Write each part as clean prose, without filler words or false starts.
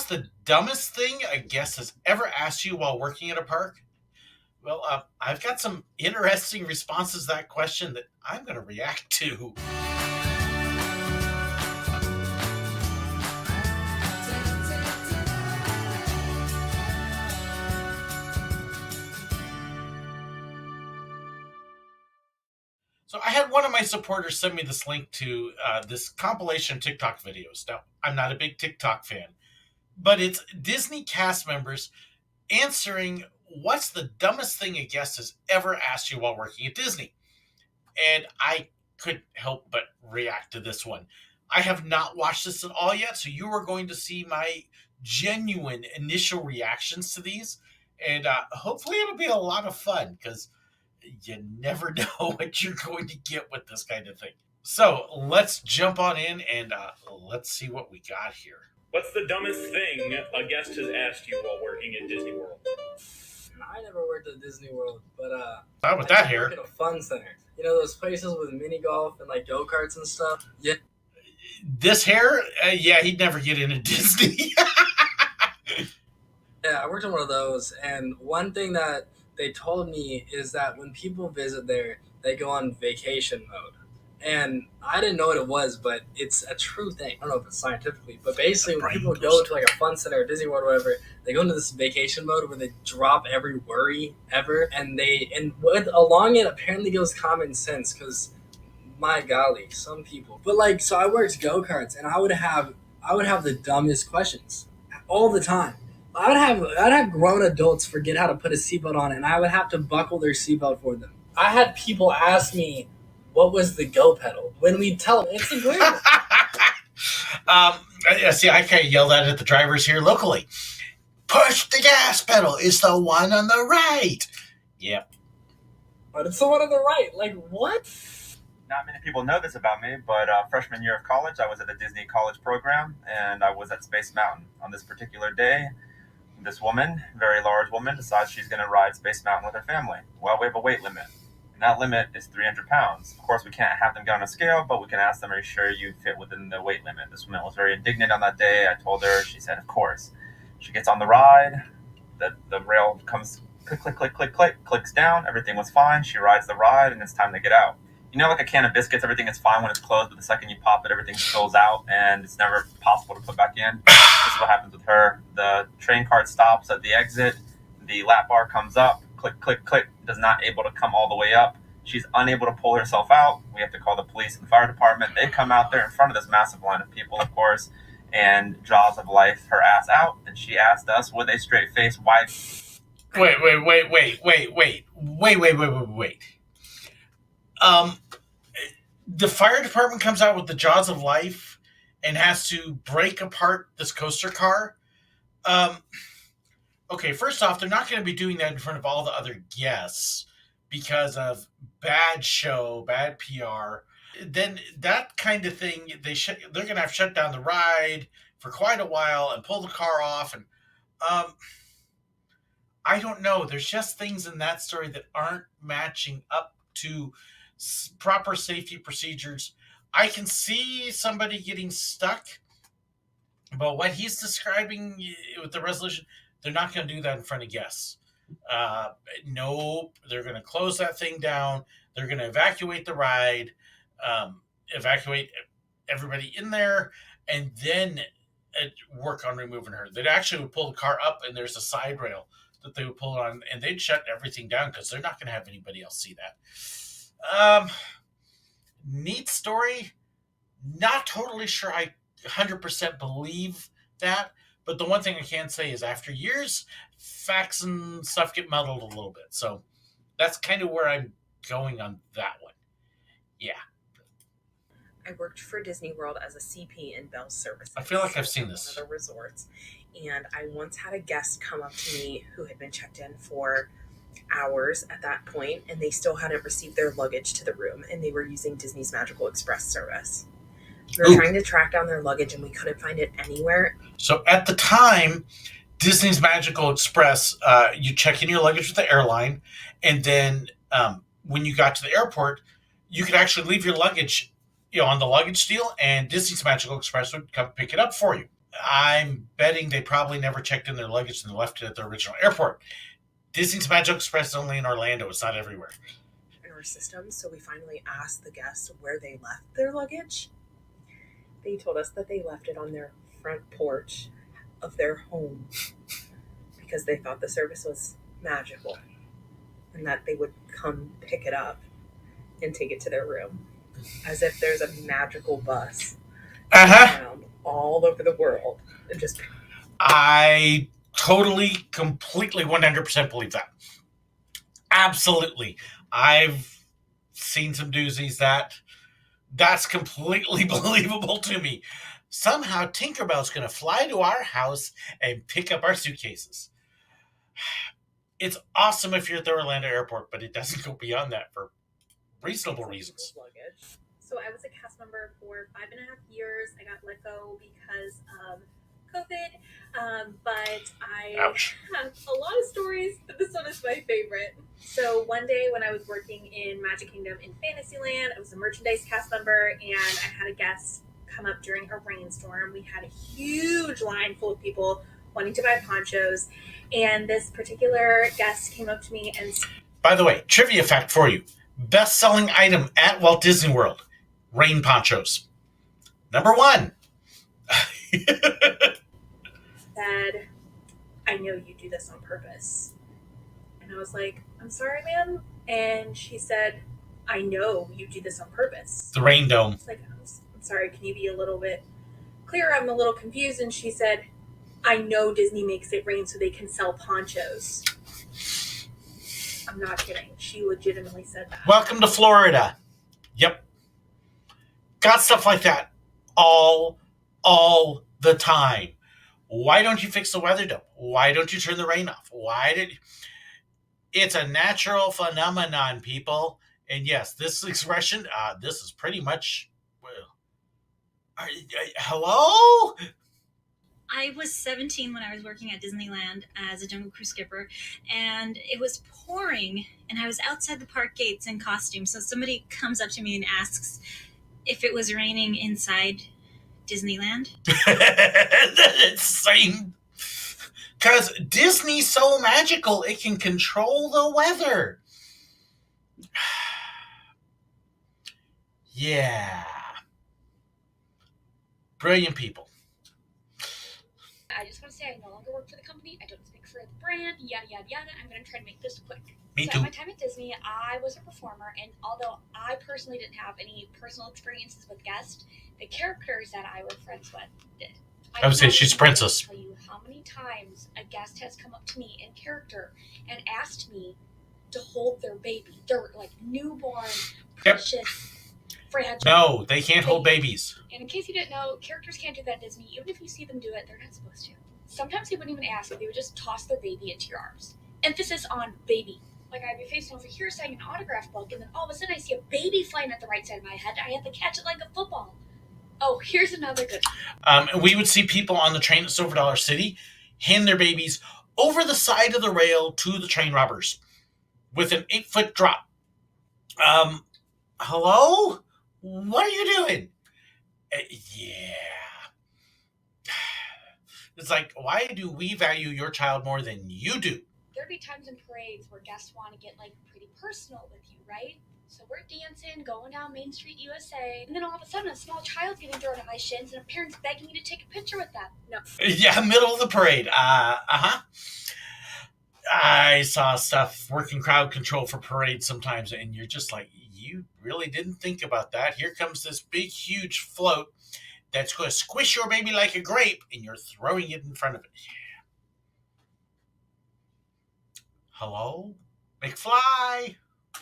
the dumbest thing a guest has ever asked you while working at a park? Well, I've got some interesting responses to that question that I'm going to react to. So I had one of my supporters send me this link to this compilation of TikTok videos. Now, I'm not a big TikTok fan, but it's Disney cast members answering what's the dumbest thing a guest has ever asked you while working at Disney. And I couldn't help but react to this one. I have not watched this at all yet, so you are going to see my genuine initial reactions to these. And hopefully it'll be a lot of fun because you never know what you're going to get with this kind of thing. So let's jump on in and let's see what we got here. What's the dumbest thing a guest has asked you while working at Disney World? I never worked at Disney World, but Not with that hair. I work at a fun center. You know those places with mini golf and like go-karts and stuff? Yeah. This hair? Yeah, he'd never get into Disney. Yeah, I worked on one of those, and one thing that they told me is that when people visit there, they go on vacation mode. And I didn't know what it was, but it's a true thing. I don't know if it's scientifically, but basically when people go to like a fun center or Disney World or whatever, they go into this vacation mode where they drop every worry ever, and along it apparently goes common sense, because my golly, some people. But like, so I worked go-karts, and I would have the dumbest questions all the time. I'd have grown adults forget how to put a seatbelt on, and I would have to buckle their seatbelt for them. I had people ask me, what was the go pedal? When we tell them, it's a grip. See, I kind of yelled at the drivers here locally. Push the gas pedal. It's the one on the right. Yep. But it's the one on the right. Like, what? Not many people know this about me, but freshman year of college, I was at the Disney college program, and I was at Space Mountain. On this particular day, this woman, very large woman, decides she's going to ride Space Mountain with her family. Well, we have a weight limit. And that limit is 300 pounds. Of course, we can't have them get on a scale, but we can ask them, are you sure you fit within the weight limit? This woman was very indignant on that day. I told her, she said, of course. She gets on the ride. The rail comes click, click, click, click, click, clicks down. Everything was fine. She rides the ride, and it's time to get out. You know, like a can of biscuits, everything is fine when it's closed, but the second you pop it, everything spills out, and it's never possible to put back in. This is what happens with her. The train cart stops at the exit. The lap bar comes up. Click, click, click, does not able to come all the way up. She's unable to pull herself out. We have to call the police and the fire department. They come out there in front of this massive line of people, of course, and jaws of life her ass out. And she asked us with a straight face, why? Wait. The fire department comes out with the jaws of life and has to break apart this coaster car. Okay, first off, they're not going to be doing that in front of all the other guests because of bad show, bad PR. Then that kind of thing, they're going to have shut down the ride for quite a while and pull the car off. And I don't know. There's just things in that story that aren't matching up to proper safety procedures. I can see somebody getting stuck, but what he's describing with the resolution, they're not going to do that in front of guests. Nope. They're going to close that thing down. They're going to evacuate the ride, evacuate everybody in there, and then work on removing her. They'd actually would pull the car up, and there's a side rail that they would pull it on, and they'd shut everything down because they're not going to have anybody else see that. Neat story. Not totally sure I 100% believe that. But the one thing I can say is after years, facts and stuff get muddled a little bit. So that's kind of where I'm going on that one. Yeah. I worked for Disney World as a CP in Bell Services. I feel like I've seen this. One of the resorts. And I once had a guest come up to me who had been checked in for hours at that point, and they still hadn't received their luggage to the room, and they were using Disney's Magical Express service. We were trying to track down their luggage, and we couldn't find it anywhere. So at the time, Disney's Magical Express, you check in your luggage with the airline, and then when you got to the airport, you could actually leave your luggage on the luggage deal, and Disney's Magical Express would come pick it up for you. I'm betting they probably never checked in their luggage and left it at the original airport. Disney's Magical Express is only in Orlando. It's not everywhere. In our system, so we finally asked the guests where they left their luggage. They told us that they left it on their front porch of their home because they thought the service was magical and that they would come pick it up and take it to their room, as if there's a magical bus around all over the world and just. I totally, completely, 100% believe that. Absolutely. I've seen some doozies that's completely believable to me. Somehow Tinkerbell's going to fly to our house and pick up our suitcases. It's awesome if you're at the Orlando airport, but it doesn't go beyond that for reasonable reasons. So I was a cast member for 5.5 years. I got let go because of COVID, but I Ouch. have a lot of stories, but this one is my favorite. So one day when I was working in Magic Kingdom in Fantasyland, I was a merchandise cast member, and I had a guest come up during a rainstorm. We had a huge line full of people wanting to buy ponchos, and this particular guest came up to me and... By the way, trivia fact for you. Best-selling item at Walt Disney World, rain ponchos. Number 1. said, I know you do this on purpose. And I was like, I'm sorry, ma'am. And she said, I know you do this on purpose. The rain dome. It's like, I'm sorry, can you be a little bit clearer? I'm a little confused. And she said, I know Disney makes it rain so they can sell ponchos. I'm not kidding. She legitimately said that. Welcome to Florida. Yep. Got stuff like that all the time. Why don't you fix the weather dome? Why don't you turn the rain off? It's a natural phenomenon, people. And yes, this expression, this is pretty much, hello? I was 17 when I was working at Disneyland as a Jungle Cruise skipper, and it was pouring, and I was outside the park gates in costume. So somebody comes up to me and asks if it was raining inside Disneyland. It's same. Because Disney's so magical, it can control the weather. Yeah. Brilliant people. I just want to say I no longer work for the company. I don't speak for the brand, yada, yada, yada. I'm going to try to make this quick. Me so too. At my time at Disney, I was a performer, and although I personally didn't have any personal experiences with guests, the characters that I were friends with did. I would say she's a princess. I can't tell you how many times a guest has come up to me in character and asked me to hold their baby. Their, like, newborn, precious, fragile. No, they can't hold babies. And in case you didn't know, characters can't do that at Disney. Even if you see them do it, they're not supposed to. Sometimes they wouldn't even ask. They would just toss their baby into your arms. Emphasis on baby. Like, I'd be facing over here signing an autograph book, and then all of a sudden I see a baby flying at the right side of my head. I have to catch it like a football. Oh, here's another good one. We would see people on the train at Silver Dollar City hand their babies over the side of the rail to the train robbers with an 8-foot drop. Hello? What are you doing? Yeah. It's like, why do we value your child more than you do? There'd be times in parades where guests want to get, like, pretty personal with you, right? So we're dancing, going down Main Street, USA, and then all of a sudden a small child's getting thrown at my shins and a parent's begging me to take a picture with them. No. Yeah, middle of the parade. I saw stuff working crowd control for parades sometimes, and you're just like, you really didn't think about that. Here comes this big, huge float that's going to squish your baby like a grape, and you're throwing it in front of it. Hello? McFly?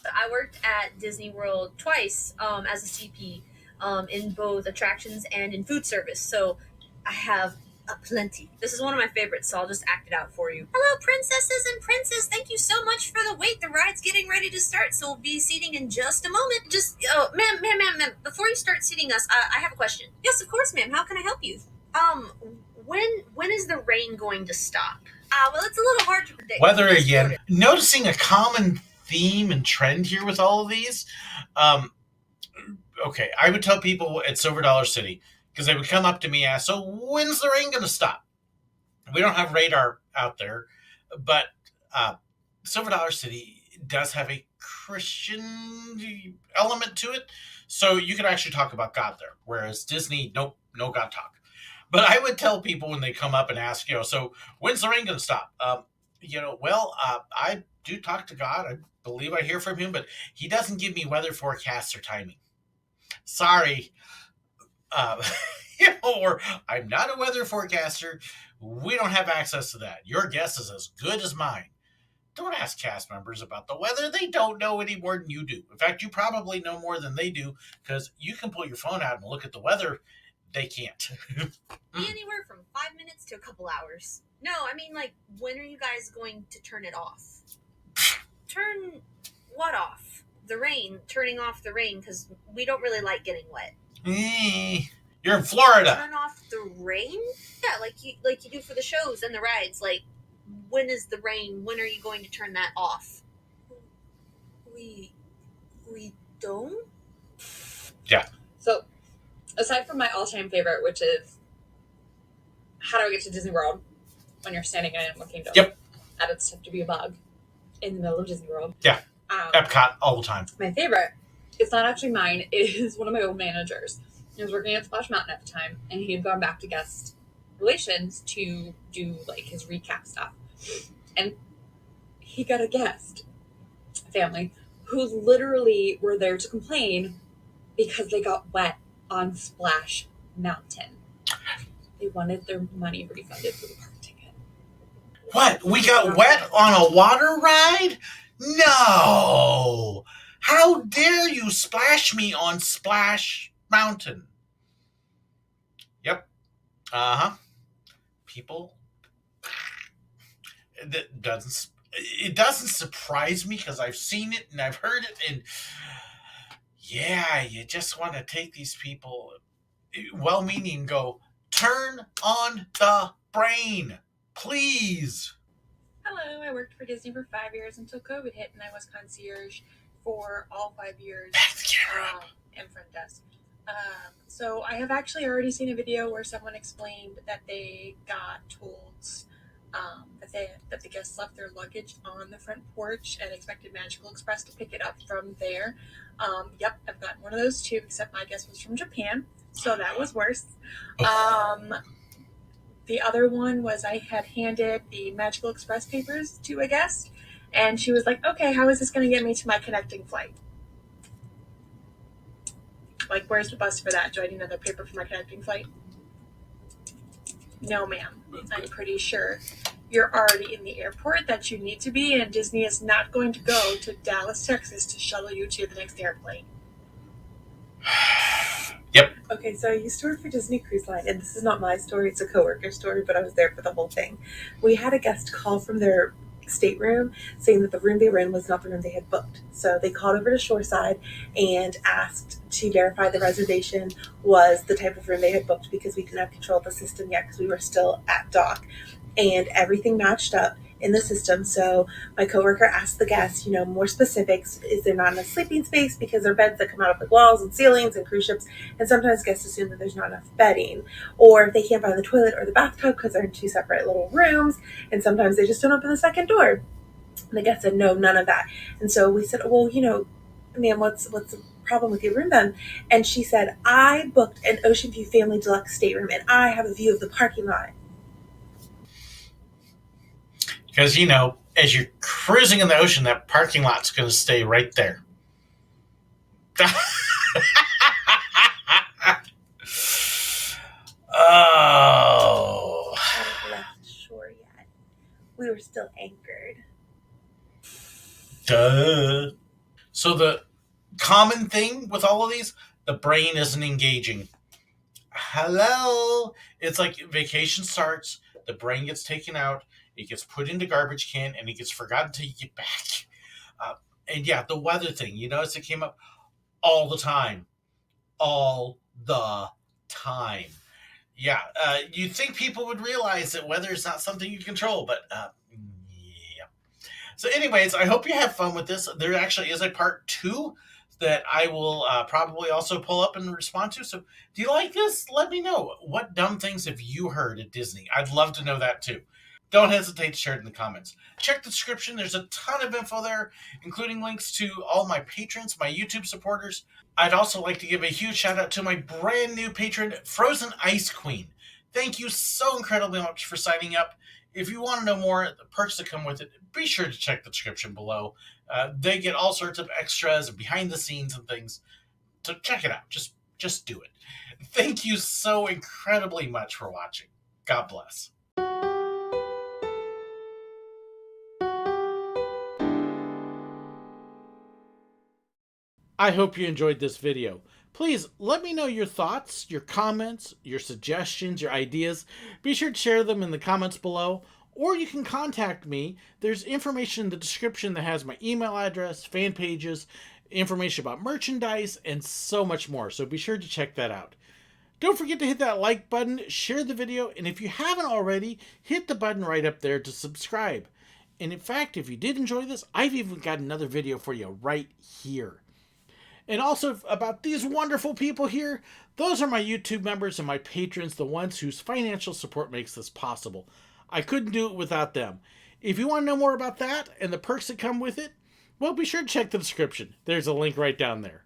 I worked at Disney World twice as a CP in both attractions and in food service. So I have a plenty. This is one of my favorites, so I'll just act it out for you. Hello, princesses and princes. Thank you so much for the wait. The ride's getting ready to start, so we'll be seating in just a moment. Just, ma'am, before you start seating us, I have a question. Yes, of course, ma'am. How can I help you? When is the rain going to stop? Well, it's a little hard to predict. Weather again. Noticing a common theme and trend here with all of these. Okay, I would tell people at Silver Dollar City, because they would come up to me and ask, "So when's the rain going to stop?" We don't have radar out there, but Silver Dollar City does have a Christian element to it, so you can actually talk about God there. Whereas Disney, nope, no God talk. But I would tell people when they come up and ask, so when's the rain going to stop? I do talk to God. I believe I hear from him, but he doesn't give me weather forecasts or timing. Sorry. Uh, or I'm not a weather forecaster. We don't have access to that. Your guess is as good as mine. Don't ask cast members about the weather. They don't know any more than you do. In fact, you probably know more than they do because you can pull your phone out and look at the weather. They can't. Be anywhere from 5 minutes to a couple hours. No, I mean, like, when are you guys going to turn it off? Turn what off? The rain. Turning off the rain because we don't really like getting wet. You're in Florida. Turn off the rain? Yeah, like you do for the shows and the rides. Like, when is the rain? When are you going to turn that off? We don't? Yeah. So, aside from my all-time favorite, which is how do I get to Disney World when you're standing in Animal Kingdom? Yep. And it's tough to be a bug in the middle of Disney World. Yeah. Epcot all the time. My favorite, it's not actually mine, it is one of my old managers. He was working at Splash Mountain at the time, and he had gone back to guest relations to do like his recap stuff. And he got a guest family who literally were there to complain because they got wet on Splash Mountain. They wanted their money refunded for the park ticket. What? We got wet on a water ride? No! How dare you splash me on Splash Mountain? Yep. People. It doesn't surprise me because I've seen it and I've heard it, and yeah, you just want to take these people, well-meaning, go turn on the brain, please. Hello, I worked for Disney for 5 years until COVID hit, and I was concierge for all 5 years. Back the camera. And front desk. So I have actually already seen a video where someone explained that they got told that the guests left their luggage on the front porch and expected Magical Express to pick it up from there. Yep, I've gotten one of those too, except my guest was from Japan, so that was worse. The other one was I had handed the Magical Express papers to a guest, and she was like, okay, how is this going to get me to my connecting flight? Like, where's the bus for that? Do I need another paper for my connecting flight? No, ma'am. I'm pretty sure you're already in the airport that you need to be, and Disney is not going to go to Dallas, Texas to shuttle you to the next airplane. Yep. Okay, so I used to work for Disney Cruise Line, and this is not my story, it's a coworker's story, but I was there for the whole thing. We had a guest call from their stateroom saying that the room they were in was not the room they had booked. So they called over to Shoreside and asked to verify the reservation was the type of room they had booked because we didn't have control of the system yet because we were still at dock. And everything matched up in the system. So my coworker asked the guest, more specifics. Is there not enough sleeping space? Because there are beds that come out of the walls and ceilings and cruise ships. And sometimes guests assume that there's not enough bedding. Or if they can't find the toilet or the bathtub because they're in two separate little rooms. And sometimes they just don't open the second door. And the guest said, no, none of that. And so we said, well, ma'am, what's the problem with your room then? And she said, I booked an Ocean View Family Deluxe stateroom and I have a view of the parking lot. Because, as you're cruising in the ocean, that parking lot's going to stay right there. Oh. I haven't left shore yet. We were still anchored. Duh. So the common thing with all of these, the brain isn't engaging. Hello. It's like vacation starts, the brain gets taken out, it gets put into garbage can, and it gets forgotten until you get back. And yeah, the weather thing, you notice it came up all the time. All the time. Yeah, you'd think people would realize that weather is not something you control, but yeah. So anyways, I hope you have fun with this. There actually is a part 2 that I will probably also pull up and respond to. So, do you like this? Let me know. What dumb things have you heard at Disney? I'd love to know that too. Don't hesitate to share it in the comments. Check the description. There's a ton of info there, including links to all my patrons, my YouTube supporters. I'd also like to give a huge shout out to my brand new patron, Frozen Ice Queen. Thank you so incredibly much for signing up. If you want to know more, the perks that come with it, be sure to check the description below. They get all sorts of extras and behind the scenes and things. So check it out. Just do it. Thank you so incredibly much for watching. God bless. I hope you enjoyed this video. Please let me know your thoughts, your comments, your suggestions, your ideas. Be sure to share them in the comments below, or you can contact me. There's information in the description that has my email address, fan pages, information about merchandise, and so much more. So be sure to check that out. Don't forget to hit that like button, share the video, and if you haven't already, hit the button right up there to subscribe. And in fact, if you did enjoy this, I've even got another video for you right here. And also about these wonderful people here, those are my YouTube members and my patrons, the ones whose financial support makes this possible. I couldn't do it without them. If you want to know more about that and the perks that come with it, well, be sure to check the description. There's a link right down there.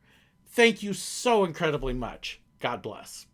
Thank you so incredibly much. God bless.